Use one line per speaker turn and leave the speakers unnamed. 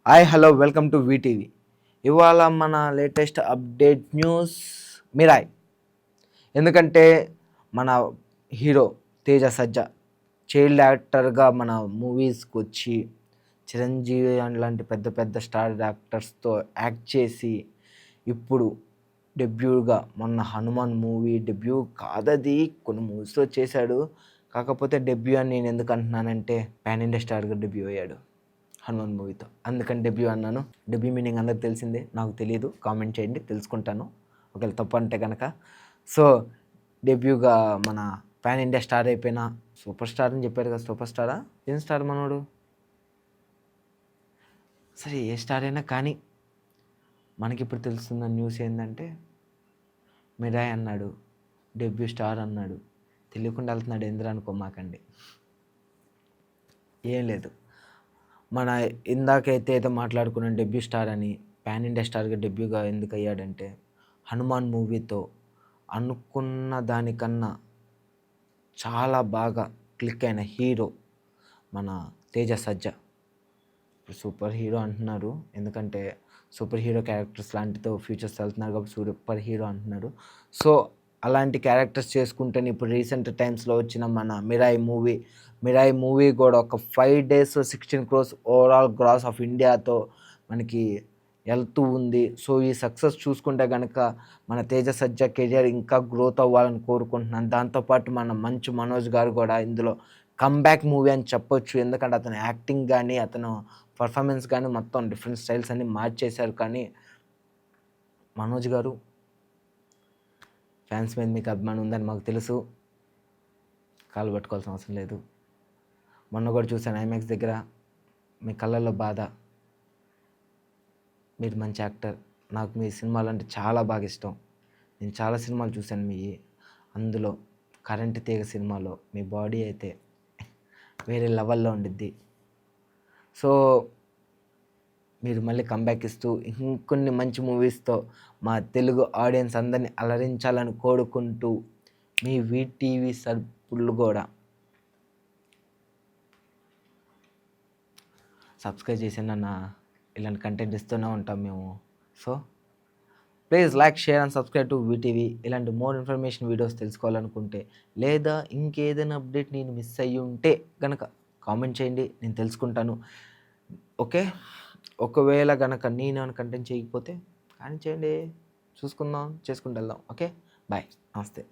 Hi hello welcome to VTV. ఇవాళ మన latest update news Mirai. ఎందుకంటే మన హీరో తేజ సజ్జా చైల్డ్ యాక్టర్గా మన మూవీస్కి వచ్చి చిరంజీవి లాంటి పెద్ద పెద్ద స్టార్ యాక్టర్స్తో యాక్ట్ చేసి ఇప్పుడు డెబ్యూగా మొన్న హనుమాన్ మూవీ డెబ్యూ కాదది, కొన్ని మూవీస్లో చేశాడు. కాకపోతే డెబ్యూ అని నేను ఎందుకు అంటున్నానంటే పాన్ ఇండియా స్టార్గా డెబ్యూ అయ్యాడు హనుమాన్ మూవీతో, అందుకని డెబ్యూ అన్నాను. డెబ్యూ మీనింగ్ అందరికి తెలిసిందే, నాకు తెలియదు, కామెంట్ చేయండి తెలుసుకుంటాను ఒకవేళ తప్పు అంటే కనుక. సో డెబ్యూగా మన పాన్ ఇండియా స్టార్ అయిపోయిన సూపర్ స్టార్ అని చెప్పారు కదా, సూపర్ స్టారా ఏం స్టార్ మనోడు, సరే ఏ స్టార్ అయినా కానీ మనకి ఇప్పుడు తెలుస్తున్న న్యూస్ ఏంటంటే మిరాయ్ అన్నాడు, డెబ్యూ స్టార్ అన్నాడు, తెలియకుండా వెళ్తున్నాడు ఎందుకు అనుకోమాకండి. ఏం లేదు, మన ఇందాకైతే ఏదో మాట్లాడుకున్నాం డెబ్యూ స్టార్ అని, పాన్ ఇండియా స్టార్గా డెబ్యూగా ఎందుకు అయ్యాడంటే హనుమాన్ మూవీతో అనుకున్న దానికన్నా చాలా బాగా క్లిక్ అయిన హీరో మన తేజ సజ్జా. ఇప్పుడు సూపర్ హీరో అంటున్నారు, ఎందుకంటే సూపర్ హీరో క్యారెక్టర్స్ లాంటితో ఫ్యూచర్స్ వెళ్తున్నారు కాబట్టి సూపర్ హీరో అంటున్నారు. సో అలాంటి క్యారెక్టర్స్ చేసుకుంటేనే ఇప్పుడు రీసెంట్ టైమ్స్లో వచ్చిన మన మిరాయి మూవీ కూడా ఒక 5 days 16 crores overall gross of ఇండియాతో మనకి వెళ్తూ ఉంది. సో ఈ సక్సెస్ చూసుకుంటే కనుక మన తేజ సజ్జా కెరియర్ ఇంకా గ్రోత్ అవ్వాలని కోరుకుంటున్నాను. దాంతోపాటు మన మంచు మనోజ్ గారు కూడా ఇందులో కమ్బ్యాక్ మూవీ అని చెప్పొచ్చు, ఎందుకంటే అతను యాక్టింగ్ కానీ అతను పర్ఫార్మెన్స్ కానీ మొత్తం డిఫరెంట్ స్టైల్స్ అన్నీ మార్చేశారు. కానీ మనోజ్ గారు ఫ్యాన్స్ మీద మీకు అభిమానం ఉందని మాకు తెలుసు, కాలు పట్టుకోవాల్సిన అవసరం లేదు. మొన్న కూడా చూశాను ఐమాక్స్ దగ్గర, మీ కళ్ళల్లో బాధ. మీరు మంచి యాక్టర్, నాకు మీ సినిమాలు అంటే చాలా బాగా ఇష్టం. నేను చాలా సినిమాలు చూశాను మీ, అందులో కరెంట్ తీగ సినిమాలో మీ బాడీ అయితే వేరే లెవెల్లో ఉండిద్ది. సో మీరు మళ్ళీ కంబ్యాక్ ఇస్తూ ఇంకొన్ని మంచి మూవీస్తో మా తెలుగు ఆడియన్స్ అందరినీ అలరించాలని కోరుకుంటూ మీ వీటీవీ సభ్యులు కూడా సబ్స్క్రైబ్ చేసి నన్ను ఇలాంటి కంటెంట్ ఇస్తూనే ఉంటాం మేము. So please like share and subscribe to VTV. ఇలాంటి మోర్ ఇన్ఫర్మేషన్ వీడియోస్ తెలుసుకోవాలనుకుంటే లేదా ఇంకేదైనా అప్డేట్ నేను మిస్ అయ్యి ఉంటే కనుక కామెంట్ చేయండి, నేను తెలుసుకుంటాను. ఓకే, ఒకవేళ కనుక నేను కంటెంట్ చేయకపోతే కానీ చేయండి, చూసుకుందాం, చేసుకుంటూ వెళ్దాం. ఓకే బాయ్, నమస్తే.